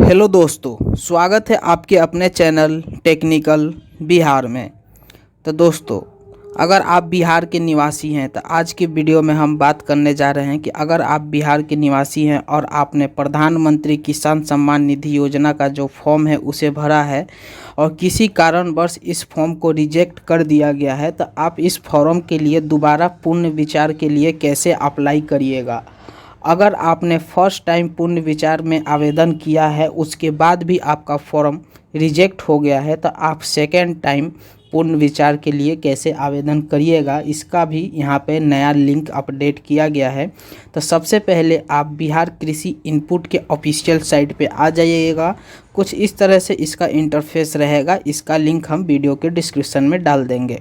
Hello दोस्तों, स्वागत है आपके अपने चैनल टेक्निकल बिहार में। तो दोस्तों, अगर आप बिहार के निवासी हैं तो आज की वीडियो में हम बात करने जा रहे हैं कि अगर आप बिहार के निवासी हैं और आपने प्रधानमंत्री किसान सम्मान निधि योजना का जो फॉर्म है उसे भरा है और किसी कारणवश इस फॉर्म को रिजेक्ट कर दिया गया है, तो आप इस फॉर्म के लिए दोबारा पुनः विचार के लिए कैसे अप्लाई करिएगा। अगर आपने फर्स्ट टाइम पुनः विचार में आवेदन किया है, उसके बाद भी आपका फॉर्म रिजेक्ट हो गया है, तो आप सेकेंड टाइम पुनः विचार के लिए कैसे आवेदन करिएगा, इसका भी यहाँ पे नया लिंक अपडेट किया गया है। तो सबसे पहले आप बिहार कृषि इनपुट के ऑफिशियल साइट पे आ जाइएगा। कुछ इस तरह से इसका इंटरफेस रहेगा। इसका लिंक हम वीडियो के डिस्क्रिप्शन में डाल देंगे।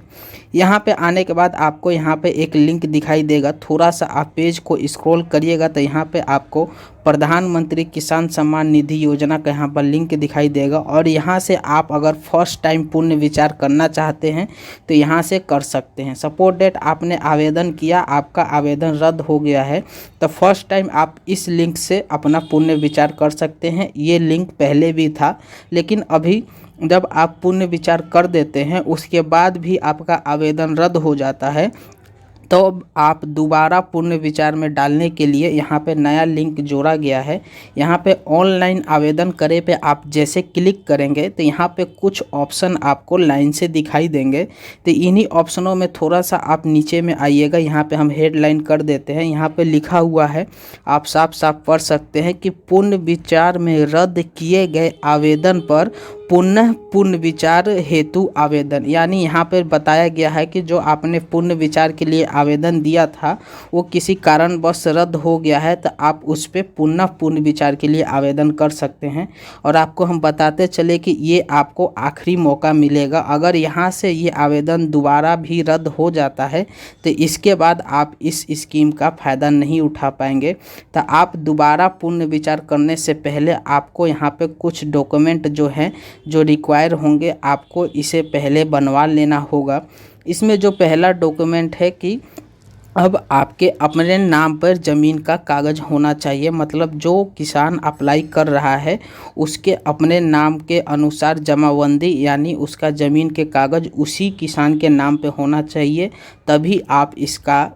यहाँ पे आने के बाद आपको यहाँ पे एक लिंक दिखाई देगा। थोड़ा सा आप पेज को स्क्रॉल करिएगा तो यहाँ पे आपको प्रधानमंत्री किसान सम्मान निधि योजना का यहाँ पर लिंक दिखाई देगा और यहाँ से आप अगर फर्स्ट टाइम पुनः विचार करना चाहते हैं तो यहाँ से कर सकते हैं। सपोज डेट आपने आवेदन किया, आपका आवेदन रद्द हो गया है, तो फर्स्ट टाइम आप इस लिंक से अपना पुनः विचार कर सकते हैं। ये लिंक पहले भी था, लेकिन अभी जब आप पुनः विचार कर देते हैं उसके बाद भी आपका आवेदन रद्द हो जाता है, तो आप दोबारा पुनः विचार में डालने के लिए यहाँ पे नया लिंक जोड़ा गया है। यहाँ पे ऑनलाइन आवेदन करे पे आप जैसे क्लिक करेंगे तो यहाँ पे कुछ ऑप्शन आपको लाइन से दिखाई देंगे। तो इन्हीं ऑप्शनों में थोड़ा सा आप नीचे में आइएगा। यहाँ पे हम हेडलाइन कर देते हैं। यहाँ पे लिखा हुआ है, आप साफ साफ पढ़ सकते हैं कि पुनः विचार में रद्द किए गए आवेदन पर पुनः विचार हेतु आवेदन। यानी यहाँ पर बताया गया है कि जो आपने पुनः विचार के लिए आवेदन दिया था वो किसी कारणवश रद्द हो गया है, तो आप उस पर पुनः विचार के लिए आवेदन कर सकते हैं। और आपको हम बताते चले कि ये आपको आखिरी मौका मिलेगा। अगर यहाँ से ये आवेदन दोबारा भी रद्द हो जाता है तो इसके बाद आप इस स्कीम का फ़ायदा नहीं उठा पाएंगे। तो आप दोबारा पुनः विचार करने से पहले आपको यहाँ पे कुछ डॉक्यूमेंट जो हैं जो रिक्वायर होंगे, आपको इसे पहले बनवा लेना होगा। इसमें जो पहला डॉक्यूमेंट है कि अब आपके अपने नाम पर ज़मीन का कागज़ होना चाहिए। मतलब जो किसान अप्लाई कर रहा है उसके अपने नाम के अनुसार जमाबंदी यानी उसका ज़मीन के कागज़ उसी किसान के नाम पे होना चाहिए, तभी आप इसका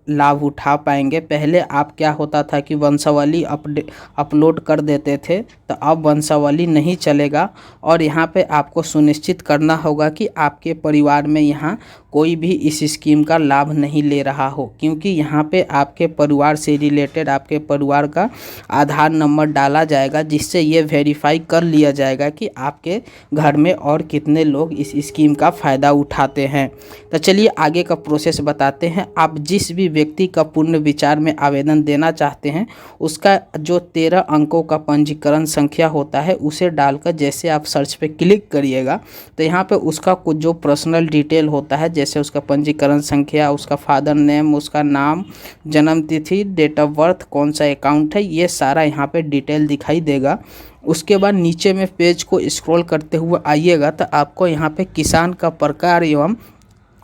लाभ उठा पाएंगे। पहले आप क्या होता था कि वंशावली अपलोड कर देते थे, तो अब वंशावली नहीं चलेगा। और यहाँ पे आपको सुनिश्चित करना होगा कि आपके परिवार में यहाँ कोई भी इस स्कीम का लाभ नहीं ले रहा हो, क्योंकि यहाँ पे आपके परिवार से रिलेटेड आपके परिवार का आधार नंबर डाला जाएगा, जिससे ये वेरीफाई कर लिया जाएगा कि आपके घर में और कितने लोग इस स्कीम का फ़ायदा उठाते हैं। तो चलिए आगे का प्रोसेस बताते हैं। आप जिस भी व्यक्ति का पुनः विचार में आवेदन देना चाहते हैं उसका जो 13 अंकों का पंजीकरण संख्या होता है उसे डालकर जैसे आप सर्च पे क्लिक करिएगा तो यहाँ पे उसका कुछ जो पर्सनल डिटेल होता है, जैसे उसका पंजीकरण संख्या, उसका फादर नेम, उसका नाम, जन्म तिथि, डेट ऑफ बर्थ, कौन सा अकाउंट है, ये सारा यहाँ पे डिटेल दिखाई देगा। उसके बाद नीचे में पेज को स्क्रॉल करते हुए आइएगा तो आपको यहाँ पे किसान का प्रकार एवं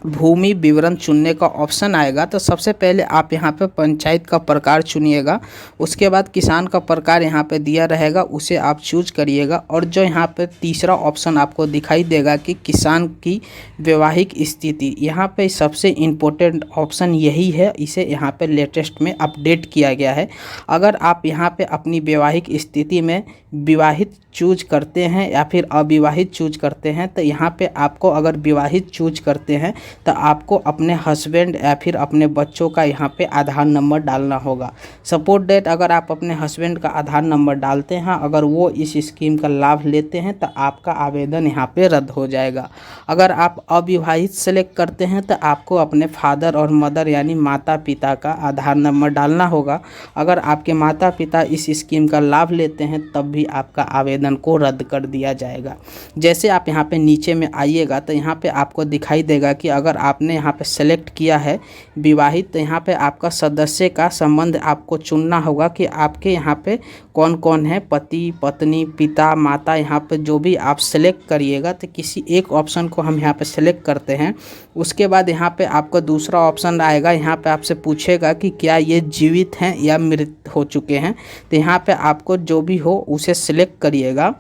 भूमि विवरण चुनने का ऑप्शन आएगा। तो सबसे पहले आप यहाँ पे पंचायत का प्रकार चुनिएगा। उसके बाद किसान का प्रकार यहाँ पे दिया रहेगा, उसे आप चूज करिएगा। और जो यहाँ पे तीसरा ऑप्शन आपको दिखाई देगा कि किसान की वैवाहिक स्थिति, यहाँ पे सबसे इम्पोर्टेंट ऑप्शन यही है। इसे यहाँ पे लेटेस्ट में अपडेट किया गया है। अगर आप यहाँ पे अपनी वैवाहिक स्थिति में विवाहित चूज करते हैं या फिर अविवाहित चूज करते हैं, तो यहाँ पे आपको अगर विवाहित चूज करते हैं तो आपको अपने हस्बैंड या फिर अपने बच्चों का यहाँ पे आधार नंबर डालना होगा। सपोज डेट अगर आप अपने हस्बैंड का आधार नंबर डालते हैं, अगर वो इस स्कीम का लाभ लेते हैं तो आपका आवेदन यहाँ पे रद्द हो जाएगा। अगर आप अविवाहित सेलेक्ट करते हैं तो आपको अपने फादर और मदर यानी माता पिता का आधार नंबर डालना होगा। अगर आपके माता पिता इस स्कीम का लाभ लेते हैं तब भी आपका आवेदन को रद्द कर दिया जाएगा। जैसे आप यहाँ पे नीचे में आइएगा तो यहाँ पे आपको दिखाई देगा कि अगर आपने यहाँ पे सेलेक्ट किया है विवाहित, तो यहाँ पे आपका सदस्य का संबंध आपको चुनना होगा कि आपके यहाँ पे कौन कौन है, पति, पत्नी, पिता, माता। यहाँ पे जो भी आप सेलेक्ट करिएगा तो किसी एक ऑप्शन को हम यहाँ पे सेलेक्ट करते हैं। उसके बाद यहाँ पे आपको दूसरा ऑप्शन आएगा। यहाँ पे आपसे पूछेगा कि क्या ये जीवित हैं या मृत हो चुके हैं। तो यहाँ पे आपको जो भी हो उसे सिलेक्ट करिएगा।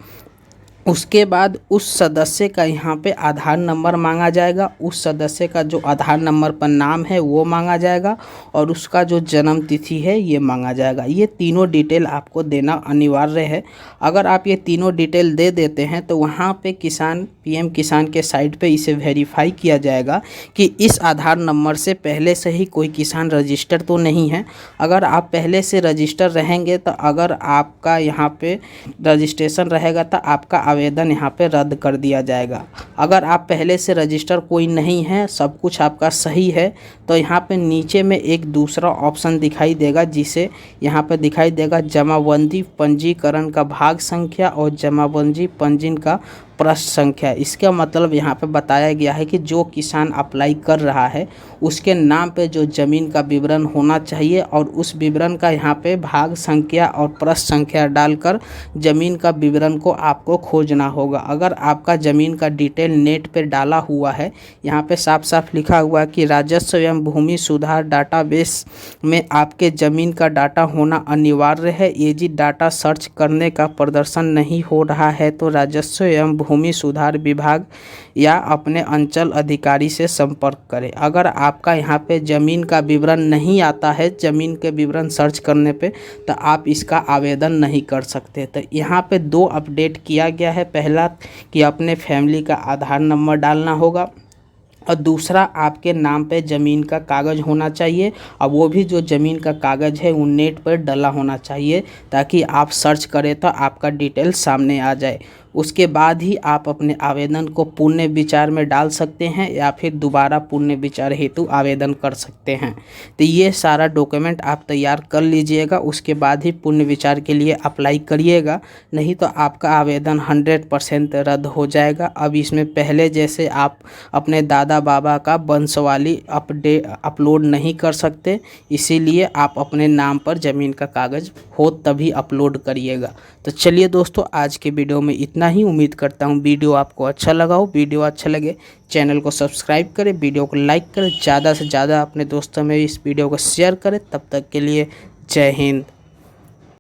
उसके बाद उस सदस्य का यहाँ पे आधार नंबर मांगा जाएगा, उस सदस्य का जो आधार नंबर पर नाम है वो मांगा जाएगा और उसका जो जन्म तिथि है ये मांगा जाएगा। ये तीनों डिटेल आपको देना अनिवार्य है। अगर आप ये तीनों डिटेल दे देते हैं तो वहाँ पे किसान पीएम किसान के साइट पे इसे वेरीफाई किया जाएगा कि इस आधार नंबर से पहले से ही कोई किसान रजिस्टर तो नहीं है। अगर आप पहले से रजिस्टर रहेंगे तो अगर आपका यहाँ पे रजिस्ट्रेशन रहेगा तो आपका आवेदन यहाँ पे रद्द कर दिया जाएगा। अगर आप पहले से रजिस्टर कोई नहीं है, सब कुछ आपका सही है, तो यहाँ पे नीचे में एक दूसरा ऑप्शन दिखाई देगा जिसे यहाँ पे दिखाई देगा जमाबंदी पंजीकरण का भाग संख्या और जमाबंदी पंजीकरण का पृष्ठ संख्या। इसका मतलब यहाँ पे बताया गया है कि जो किसान अप्लाई कर रहा है उसके नाम पे जो ज़मीन का विवरण होना चाहिए और उस विवरण का यहाँ पे भाग संख्या और पृष्ठ संख्या डालकर ज़मीन का विवरण को आपको खोजना होगा। अगर आपका ज़मीन का डिटेल नेट पे डाला हुआ है, यहाँ पे साफ साफ लिखा हुआ है कि राजस्व एवं भूमि सुधार डाटाबेस में आपके ज़मीन का डाटा होना अनिवार्य है। यदि डाटा सर्च करने का प्रदर्शन नहीं हो रहा है तो राजस्व एवं भूमि सुधार विभाग या अपने अंचल अधिकारी से संपर्क करें। अगर आपका यहाँ पे ज़मीन का विवरण नहीं आता है, ज़मीन के विवरण सर्च करने पे, तो आप इसका आवेदन नहीं कर सकते। तो यहाँ पे दो अपडेट किया गया है। पहला कि अपने फैमिली का आधार नंबर डालना होगा और दूसरा आपके नाम पे ज़मीन का कागज़ होना चाहिए और वो भी जो ज़मीन का कागज़ है वो नेट पर डला होना चाहिए ताकि आप सर्च करें तो आपका डिटेल सामने आ जाए। उसके बाद ही आप अपने आवेदन को पुनः विचार में डाल सकते हैं या फिर दोबारा पुनः विचार हेतु आवेदन कर सकते हैं। तो ये सारा डॉक्यूमेंट आप तैयार कर लीजिएगा, उसके बाद ही पुनः विचार के लिए अप्लाई करिएगा, नहीं तो आपका आवेदन 100% रद्द हो जाएगा। अब इसमें पहले जैसे आप अपने दादा बाबा का वंशावली अपलोड नहीं कर सकते, इसीलिए आप अपने नाम पर ज़मीन का कागज़ हो तभी अपलोड करिएगा। तो चलिए दोस्तों, आज के वीडियो में इतना ही। उम्मीद करता हूँ वीडियो आपको अच्छा लगा हो। वीडियो अच्छा लगे चैनल को सब्सक्राइब करें, वीडियो को लाइक करें, ज़्यादा से ज़्यादा अपने दोस्तों में इस वीडियो को शेयर करें। तब तक के लिए जय हिंद।